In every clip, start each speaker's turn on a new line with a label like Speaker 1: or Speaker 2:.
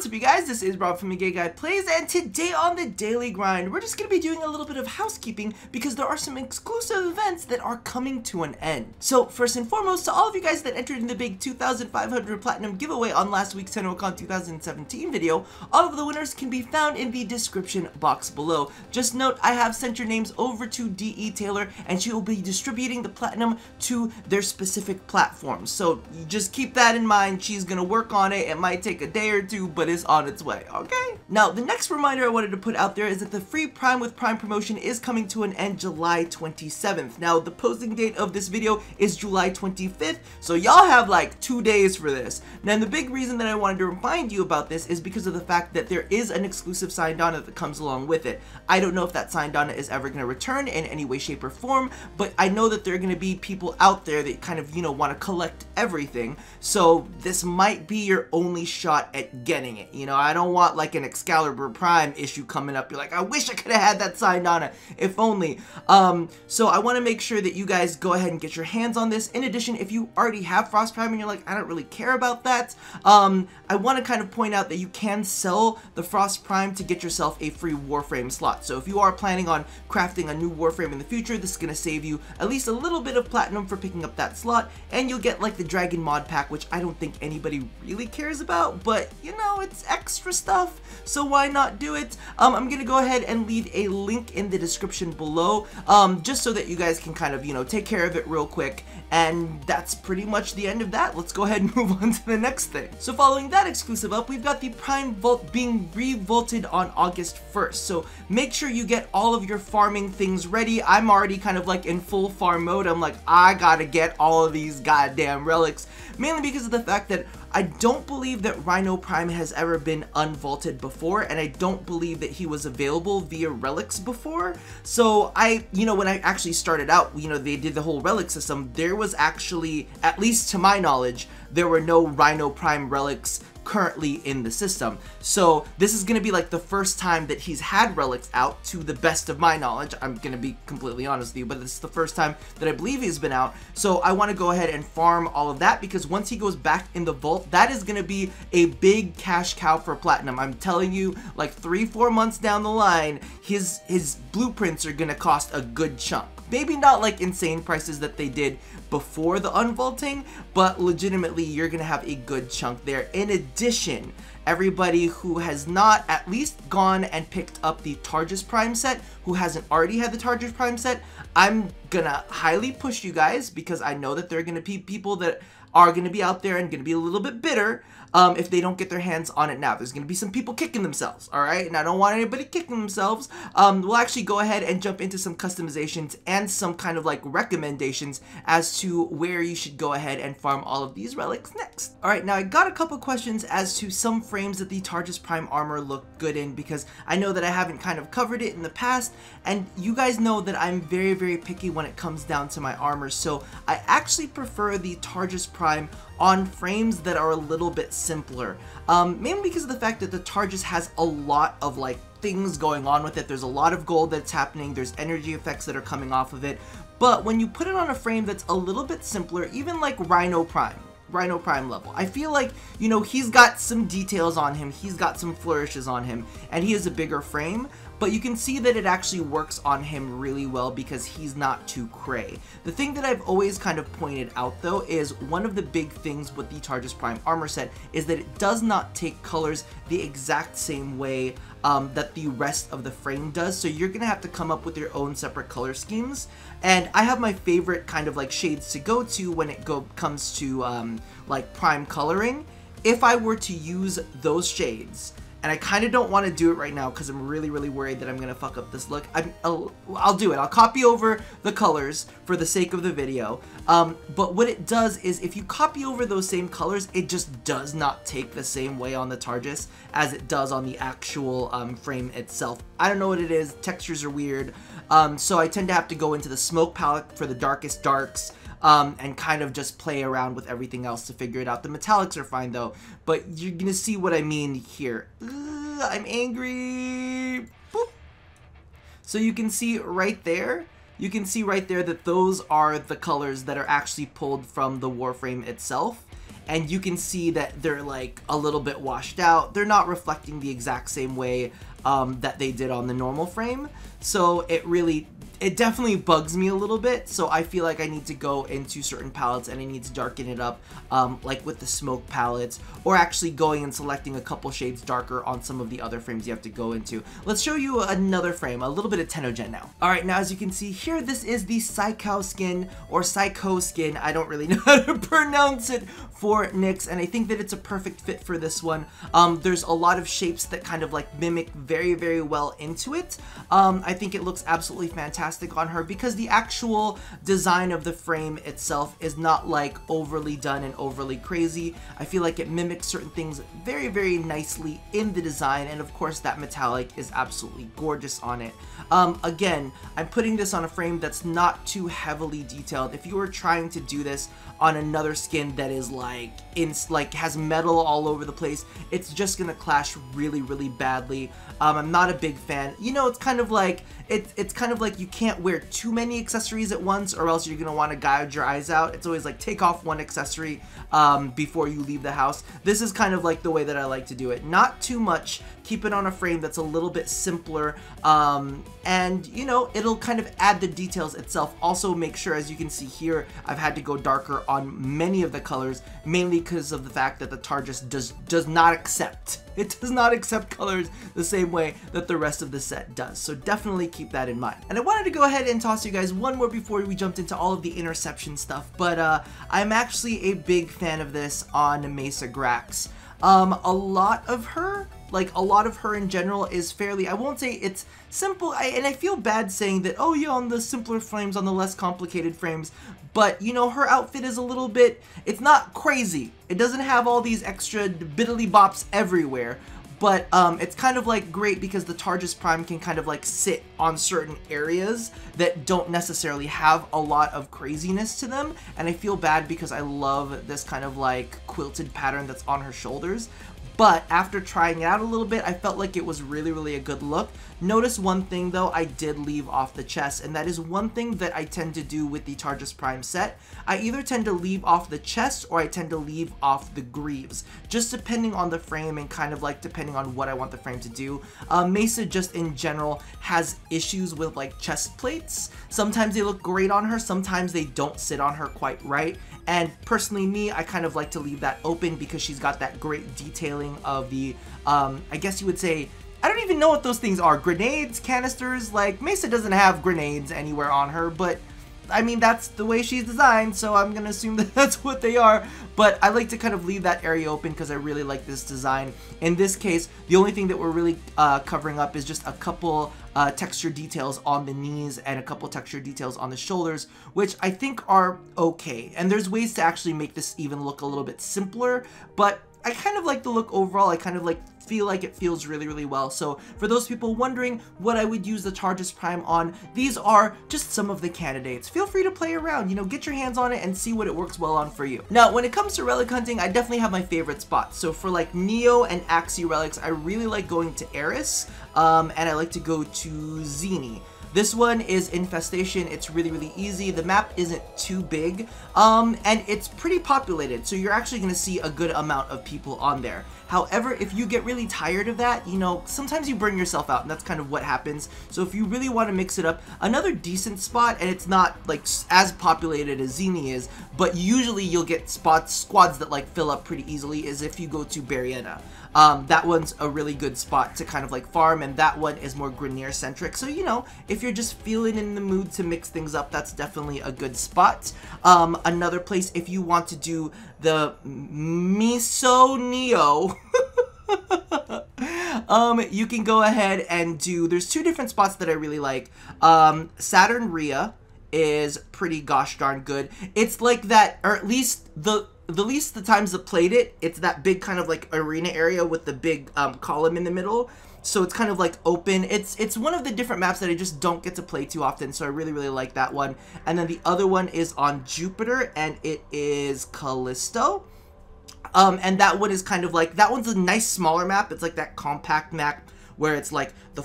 Speaker 1: What's up, you guys? This is Rob from The Gay Guy Plays, and today on The Daily Grind, we're just going to be doing a little bit of housekeeping because there are some exclusive events that are coming to an end. So, first and foremost, to all of you guys that entered in the big 2,500 Platinum giveaway on last week's TennoCon 2017 video, all of the winners can be found in the description box below. Just note, I have sent your names over to DE Taylor, and she will be distributing the Platinum to their specific platforms. So, you just keep that in mind. She's going to work on it. It might take a day or two, but it's on its way, okay? Now, the next reminder I wanted to put out there is that the free Prime with Prime promotion is coming to an end July 27th. Now, the posting date of this video is July 25th, so y'all have like 2 days for this. Now, the big reason that I wanted to remind you about this is because of the fact that there is an exclusive signed on that comes along with it. I don't know if that signed on is ever going to return in any way, shape, or form, but I know that there are going to be people out there that kind of, you know, want to collect everything, so this might be your only shot at getting it. You know, I don't want like an Excalibur Prime issue coming up. You're like, I wish I could have had that signed on it, if only. So I want to make sure that you guys go ahead and get your hands on this. In addition, if you already have Frost Prime and you're like, I don't really care about that, I want to kind of point out that you can sell the Frost Prime to get yourself a free Warframe slot. So if you are planning on crafting a new Warframe in the future, this is going to save you at least a little bit of Platinum for picking up that slot, and you'll get like the Dragon mod pack, which I don't think anybody really cares about, but you know, it's extra stuff, so why not do it? I'm gonna go ahead and leave a link in the description below, just so that you guys can kind of, you know, take care of it real quick. And that's pretty much the end of that. Let's go ahead and move on to the next thing. So following that exclusive up, we've got the Prime Vault being re-vaulted on August 1st. So make sure you get all of your farming things ready. I'm already kind of like in full farm mode. I'm like, I gotta get all of these goddamn relics. Mainly because of the fact that I don't believe that Rhino Prime has ever been unvaulted before, and I don't believe that he was available via relics before. So you know, when I actually started out, you know, they did the whole relic system, there was actually, at least to my knowledge, there were no Rhino Prime relics currently in the system. So this is going to be like the first time that he's had relics out, to the best of my knowledge. I'm going to be completely honest with you, but this is the first time that I believe he's been out. So I want to go ahead and farm all of that, because once he goes back in the vault, that is going to be a big cash cow for Platinum. I'm telling you, like 3-4 months down the line, his blueprints are going to cost a good chunk. Maybe not like insane prices that they did before the unvaulting, but legitimately you're gonna have a good chunk there. In addition, everybody who has not at least gone and picked up the TARDIS Prime set, who hasn't already had the TARDIS Prime set, I'm gonna highly push you guys, because I know that there are gonna be people that are gonna be out there and gonna be a little bit bitter if they don't get their hands on it now. There's going to be some people kicking themselves, alright? And I don't want anybody kicking themselves. We'll actually go ahead and jump into some customizations and some kind of like recommendations as to where you should go ahead and farm all of these relics next. Alright, now I got a couple questions as to some frames that the TARDIS Prime armor look good in, because I know that I haven't kind of covered it in the past, and you guys know that I'm very, very picky when it comes down to my armor, so I actually prefer the TARDIS Prime on frames that are a little bit simpler, mainly because of the fact that the TARDIS has a lot of like things going on with it. There's a lot of gold that's happening, there's energy effects that are coming off of it, but when you put it on a frame that's a little bit simpler, even like Rhino Prime level, I feel like, you know, he's got some details on him, he's got some flourishes on him, and he has a bigger frame, but you can see that it actually works on him really well because he's not too cray. The thing that I've always kind of pointed out though is one of the big things with the TARDIS Prime armor set is that it does not take colors the exact same way that the rest of the frame does, so you're gonna have to come up with your own separate color schemes. And I have my favorite kind of like shades to go to when it comes to like prime coloring. If I were to use those shades, and I kind of don't want to do it right now because I'm really, really worried that I'm going to fuck up this look. I'll do it. I'll copy over the colors for the sake of the video. But what it does is if you copy over those same colors, it just does not take the same way on the TARDIS as it does on the actual frame itself. I don't know what it is. Textures are weird. So I tend to have to go into the smoke palette for the darkest darks. And kind of just play around with everything else to figure it out. The metallics are fine though, but you're gonna see what I mean here. I'm angry. Boop. So you can see right there, that those are the colors that are actually pulled from the Warframe itself. and you can see that they're like a little bit washed out. They're not reflecting the exact same way that they did on the normal frame. So it definitely bugs me a little bit, so I feel like I need to go into certain palettes and I need to darken it up, like with the smoke palettes, or actually going and selecting a couple shades darker on some of the other frames you have to go into. Let's show you another frame, a little bit of Tenogen now. Alright, now as you can see here, this is the Psycho skin, or Psycho skin, I don't really know how to pronounce it, for Nyx, and I think that it's a perfect fit for this one. There's a lot of shapes that kind of like mimic very, very well into it. I think it looks absolutely fantastic on her because the actual design of the frame itself is not like overly done and overly crazy. I feel like it mimics certain things very, very nicely in the design, and of course that metallic is absolutely gorgeous on it. Again, I'm putting this on a frame that's not too heavily detailed. If you were trying to do this on another skin that is like has metal all over the place, it's just gonna clash really, really badly. I'm not a big fan. You know, it's kind of like you can't wear too many accessories at once, or else you're gonna want to gouge your eyes out. It's always like take off one accessory before you leave the house. This is kind of like the way that I like to do it. Not too much. Keep it on a frame that's a little bit simpler, and you know, it'll kind of add the details itself. Also make sure, as you can see here, I've had to go darker on many of the colors, mainly because of the fact that the TARDIS does not accept. It does not accept colors the same way that the rest of the set does, so definitely keep that in mind. And I wanted to go ahead and toss you guys one more before we jumped into all of the interception stuff, but I'm actually a big fan of this on Mesa Grax. A lot of her in general is fairly, I won't say it's simple, and I feel bad saying that, oh yeah, on the simpler frames, on the less complicated frames, but you know, her outfit is a little bit, it's not crazy. It doesn't have all these extra biddly bops everywhere, but it's kind of like great because the TARDIS Prime can kind of like sit on certain areas that don't necessarily have a lot of craziness to them, and I feel bad because I love this kind of like quilted pattern that's on her shoulders. But after trying it out a little bit, I felt like it was really, really a good look. Notice one thing though, I did leave off the chest, and that is one thing that I tend to do with the TARDIS Prime set. I either tend to leave off the chest or I tend to leave off the greaves, just depending on the frame and kind of like depending on what I want the frame to do. Mesa just in general has issues with like chest plates. Sometimes they look great on her, sometimes they don't sit on her quite right. And personally me, I kind of like to leave that open because she's got that great detailing of the, I guess you would say, I don't even know what those things are. Grenades, canisters, like Mesa doesn't have grenades anywhere on her, but I mean, that's the way she's designed, so I'm gonna assume that that's what they are. But I like to kind of leave that area open because I really like this design. In this case, the only thing that we're really covering up is just a couple texture details on the knees and a couple texture details on the shoulders, which I think are okay. And there's ways to actually make this even look a little bit simpler, but I kind of like the look overall. I kind of like feel like it feels really, really well. So for those people wondering what I would use the TARDIS Prime on, these are just some of the candidates. Feel free to play around, you know, get your hands on it and see what it works well on for you. Now, when it comes to relic hunting, I definitely have my favorite spots. So for like Neo and Axii relics, I really like going to Eris, and I like to go to Xeni. This one is Infestation. It's really, really easy. The map isn't too big, and it's pretty populated, so you're actually going to see a good amount of people on there. However, if you get really tired of that, you know, sometimes you burn yourself out, and that's kind of what happens. So if you really want to mix it up, another decent spot, and it's not like as populated as Xeni is, but usually you'll get squads that like fill up pretty easily, is if you go to Bariena. That one's a really good spot to kind of like farm, and that one is more Grineer centric. So, you know, if you're just feeling in the mood to mix things up, that's definitely a good spot. Another place, if you want to do the Miso Neo, you can go ahead and do, there's two different spots that I really like. Saturn Rhea is pretty gosh darn good. It's like that, or at least the times I've played it, it's that big kind of like arena area with the big column in the middle. So it's kind of like open. It's one of the different maps that I just don't get to play too often, so I really, really like that one. And then the other one is on Jupiter, and it is Callisto. And that one is kind of like, that one's a nice smaller map. It's like that compact map where it's like the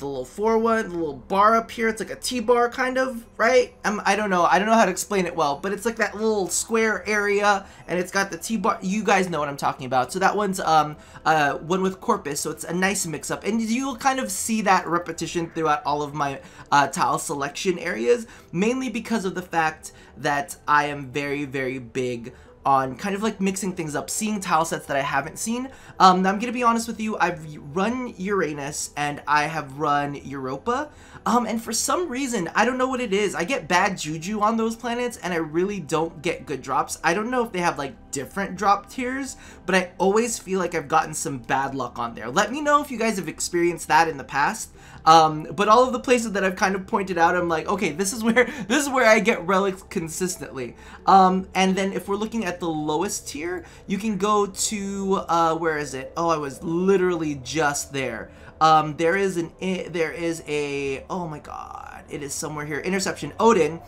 Speaker 1: little 4 one, the little bar up here. It's like a T-bar kind of, right? I don't know how to explain it well, but it's like that little square area, and it's got the T-bar. You guys know what I'm talking about. So that one's one with Corpus, so it's a nice mix-up, and you'll kind of see that repetition throughout all of my tile selection areas, mainly because of the fact that I am very, very big on kind of like mixing things up, seeing tile sets that I haven't seen. Now I'm gonna be honest with you, I've run Uranus and I have run Europa, and for some reason, I don't know what it is, I get bad juju on those planets and I really don't get good drops. I don't know if they have like different drop tiers, but I always feel like I've gotten some bad luck on there. Let me know if you guys have experienced that in the past. But all of the places that I've kind of pointed out, I'm like, okay, this is where I get relics consistently. And then if we're looking at the lowest tier, you can go to where is it? Oh, I was literally just there. There is a oh my god, it is somewhere here. Interception. Odin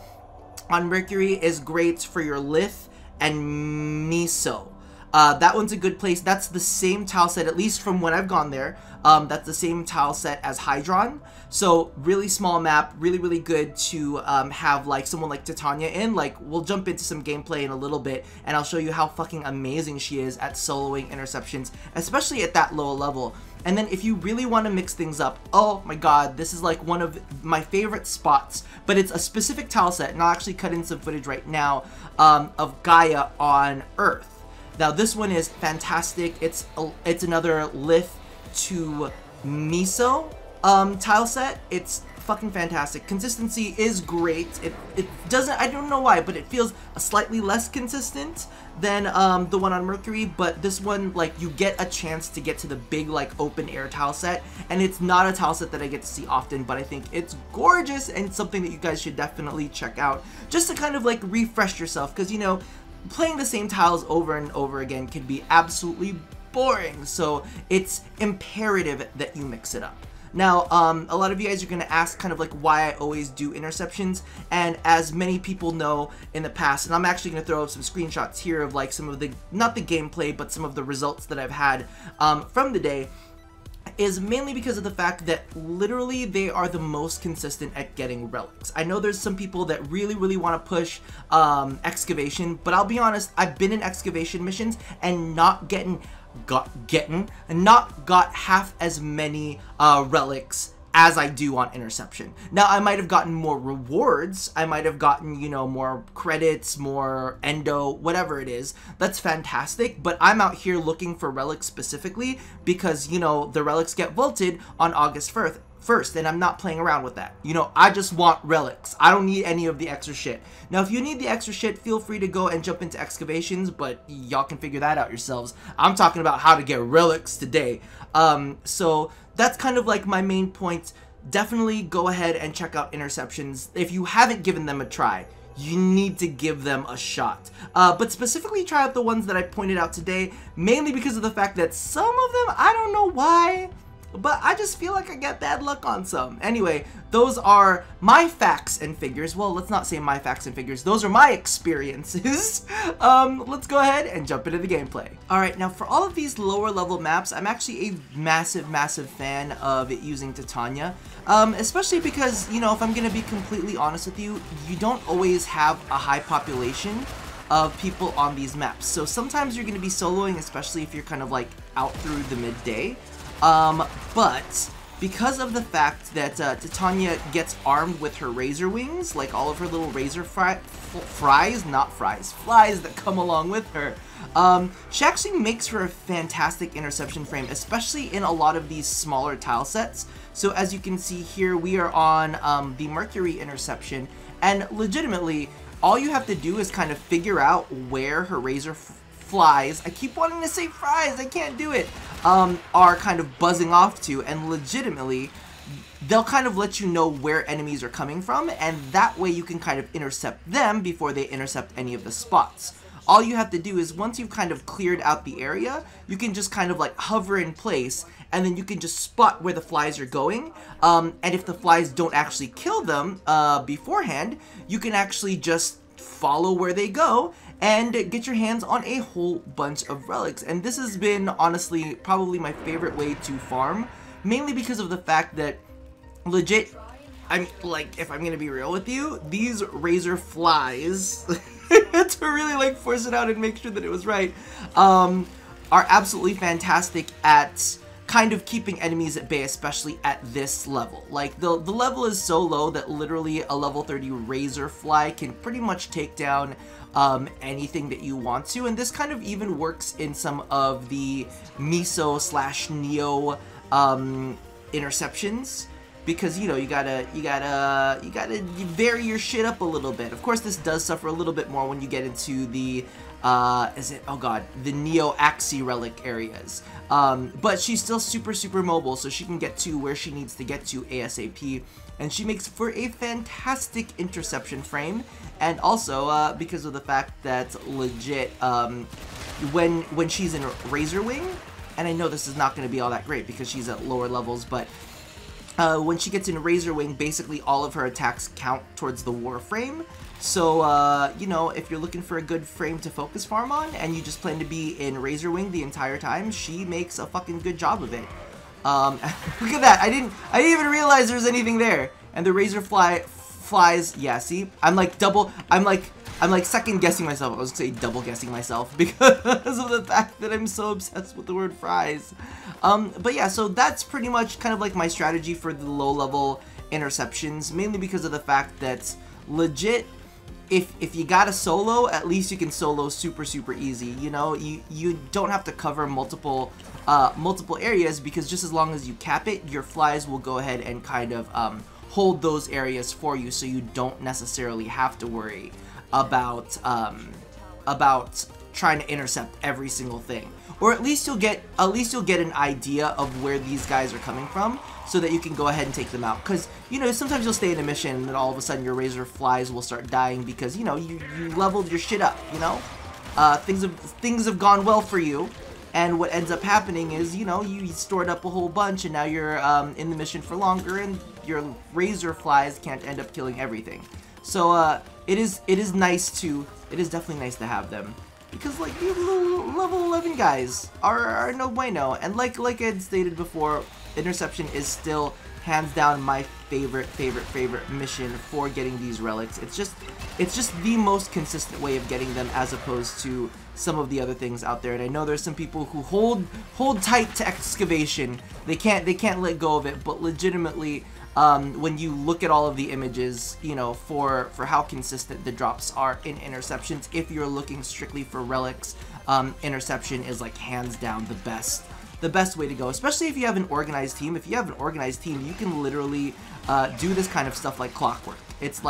Speaker 1: on Mercury is great for your Lith and Miso. That one's a good place. That's the same tile set, at least from when I've gone there. That's the same tile set as Hydron. So really small map, really, really good to have like someone like Titania in. Like, we'll jump into some gameplay in a little bit, and I'll show you how fucking amazing she is at soloing interceptions, especially at that low level. And then if you really want to mix things up, oh my god, this is like one of my favorite spots, but it's a specific tile set, and I'll actually cut in some footage right now of Gaia on Earth. Now this one is fantastic. It's another Lith to Miso tile set. It's fucking fantastic. Consistency is great. It doesn't, I don't know why, but it feels slightly less consistent than the one on Mercury, but this one, like, you get a chance to get to the big, like, open air tile set, and it's not a tile set that I get to see often, but I think it's gorgeous and something that you guys should definitely check out, just to kind of, like, refresh yourself, because, you know, playing the same tiles over and over again can be absolutely boring, so it's imperative that you mix it up. Now, a lot of you guys are going to ask kind of like why I always do interceptions, and as many people know in the past, and I'm actually going to throw up some screenshots here of like some of the, not the gameplay, but some of the results that I've had from the day, is mainly because of the fact that literally they are the most consistent at getting relics. I know there's some people that really, really want to push excavation, but I'll be honest, I've been in excavation missions and not got half as many relics as I do on interception. Now, I might have gotten more rewards, I might have gotten, you know, more credits, more endo, whatever it is. That's fantastic, but I'm out here looking for relics specifically because, you know, the relics get vaulted on August 1st, and I'm not playing around with that. You know, I just want relics. I don't need any of the extra shit. Now, if you need the extra shit, feel free to go and jump into excavations, but y'all can figure that out yourselves. I'm talking about how to get relics today. So that's kind of like my main point. Definitely go ahead and check out interceptions. If you haven't given them a try, you need to give them a shot. But specifically try out the ones that I pointed out today, mainly because of the fact that some of them, I don't know why, but I just feel like I get bad luck on some. Anyway, those are my facts and figures. Well, let's not say my facts and figures. Those are my experiences. Let's go ahead and jump into the gameplay. All right, now for all of these lower level maps, I'm actually a massive, massive fan of using Titania. Especially because, you know, if I'm gonna be completely honest with you, you don't always have a high population of people on these maps. So sometimes you're gonna be soloing, especially if you're kind of like out through the midday. But because of the fact that Titania gets armed with her razor wings, like all of her little razor flies that come along with her, she actually makes for a fantastic interception frame, especially in a lot of these smaller tile sets. So as you can see here, we are on the Mercury interception, and legitimately, all you have to do is kind of figure out where her razor flies, I keep wanting to say fries, I can't do it, are kind of buzzing off to, and legitimately, they'll kind of let you know where enemies are coming from, and that way you can kind of intercept them before they intercept any of the spots. All you have to do is, once you've kind of cleared out the area, you can just kind of like hover in place, and then you can just spot where the flies are going, and if the flies don't actually kill them beforehand, you can actually just follow where they go and get your hands on a whole bunch of relics. And this has been honestly probably my favorite way to farm, mainly because of the fact that legit, I'm like, if I'm gonna be real with you, these Razorflies, to really like force it out and make sure that it was right, are absolutely fantastic at kind of keeping enemies at bay, especially at this level. Like, the level is so low that literally a level 30 Razorfly can pretty much take down anything that you want to, and this kind of even works in some of the Miso / Neo interceptions, because you know you gotta vary your shit up a little bit. Of course, this does suffer a little bit more when you get into the the Neo Axie relic areas. But she's still super mobile, so she can get to where she needs to get to ASAP, and she makes for a fantastic interception frame. And also because of the fact that legit when she's in Razor Wing, and I know this is not going to be all that great because she's at lower levels, but when she gets in Razor Wing, basically all of her attacks count towards the Warframe. So, you know, if you're looking for a good frame to focus farm on, and you just plan to be in Razor Wing the entire time, she makes a fucking good job of it. Look at that! I didn't even realize there was anything there. And the Razorfly flies, yeah, see? I'm like second guessing myself. I was gonna say double guessing myself because of the fact that I'm so obsessed with the word fries. But yeah, so that's pretty much kind of like my strategy for the low level interceptions, mainly because of the fact that legit, if you got a solo, at least you can solo super easy. You know, you don't have to cover multiple areas, because just as long as you cap it, your flies will go ahead and kind of hold those areas for you, so you don't necessarily have to worry about trying to intercept every single thing. Or at least you'll get an idea of where these guys are coming from, so that you can go ahead and take them out. Because, you know, sometimes you'll stay in a mission and then all of a sudden your Razorflies will start dying because, you know, you leveled your shit up, you know? Things have gone well for you, and what ends up happening is, you know, you stored up a whole bunch and now you're in the mission for longer, and your Razorflies can't end up killing everything. So it is definitely nice to have them. Because, like, these little level 11 guys are no bueno. And like I had stated before, interception is still hands down my favorite mission for getting these relics. It's just the most consistent way of getting them, as opposed to some of the other things out there. And I know there's some people who hold tight to excavation. They can't let go of it, but legitimately, when you look at all of the images, you know, for how consistent the drops are in interceptions, if you're looking strictly for relics, interception is like hands down the best way to go, especially if you have an organized team. If you have an organized team, you can literally do this kind of stuff like clockwork. It's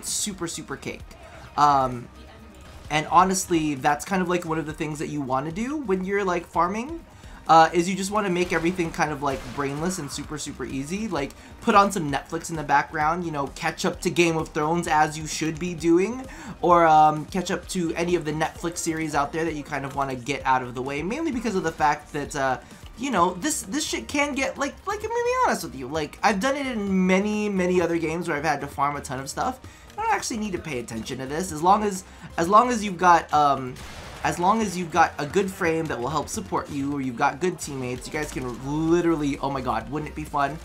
Speaker 1: super cake. And honestly, that's kind of like one of the things that you want to do when you're like farming. Is you just want to make everything kind of like brainless and super easy. Like, put on some Netflix in the background, you know, catch up to Game of Thrones as you should be doing, or catch up to any of the Netflix series out there that you kind of want to get out of the way, mainly because of the fact that you know, this shit can get, like I'm gonna be honest with you, like, I've done it in many other games where I've had to farm a ton of stuff. I don't actually need to pay attention to this, as long as you've got a good frame that will help support you, or you've got good teammates. You guys can literally, oh my god, wouldn't it be fun?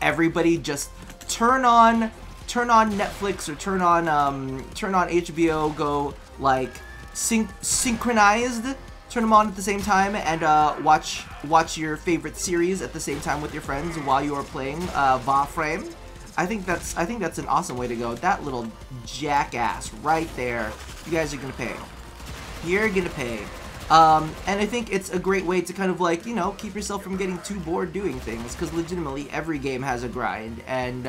Speaker 1: Everybody just turn on Netflix or turn on HBO, go like synchronized, turn them on at the same time, and watch your favorite series at the same time with your friends while you are playing Warframe. I think that's an awesome way to go. That little jackass right there, you guys are gonna pay. You're gonna pay. And I think it's a great way to kind of, like, you know, keep yourself from getting too bored doing things, because legitimately every game has a grind, and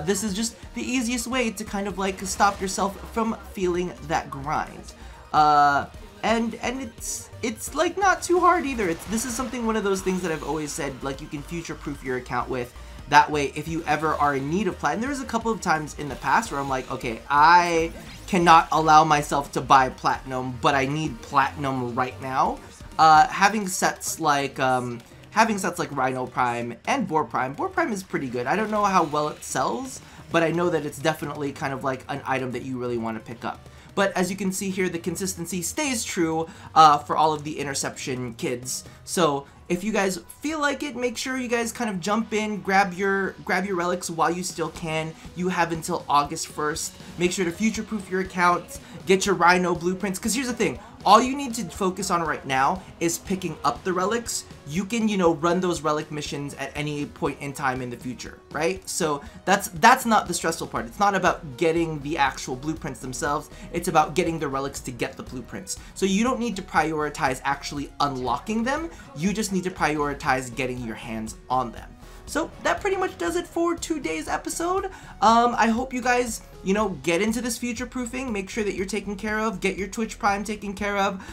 Speaker 1: this is just the easiest way to kind of like stop yourself from feeling that grind. And it's like not too hard either. This is one of those things that I've always said, like, you can future-proof your account with. That way, if you ever are in need of platinum, there was a couple of times in the past where I'm like, okay, I cannot allow myself to buy platinum, but I need platinum right now. Having sets like Rhino Prime and Boar Prime. Boar Prime is pretty good. I don't know how well it sells, but I know that it's definitely kind of like an item that you really want to pick up. but as you can see here, the consistency stays true for all of the interception kids. So if you guys feel like it, make sure you guys kind of jump in, grab your relics while you still can. You have until August 1st. Make sure to future-proof your accounts, get your Rhino blueprints, because here's the thing. All you need to focus on right now is picking up the relics. You can, you know, run those relic missions at any point in time in the future, right? So that's not the stressful part. It's not about getting the actual blueprints themselves. It's about getting the relics to get the blueprints. So you don't need to prioritize actually unlocking them. You just need to prioritize getting your hands on them. So that pretty much does it for today's episode. I hope you guys, you know, get into this future proofing, make sure that you're taken care of, get your Twitch Prime taken care of,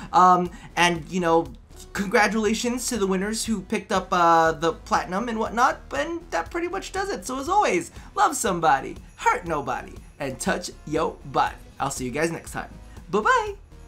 Speaker 1: and, you know, congratulations to the winners who picked up the platinum and whatnot, and that pretty much does it. So as always, love somebody, hurt nobody, and touch yo body. I'll see you guys next time. Bye-bye!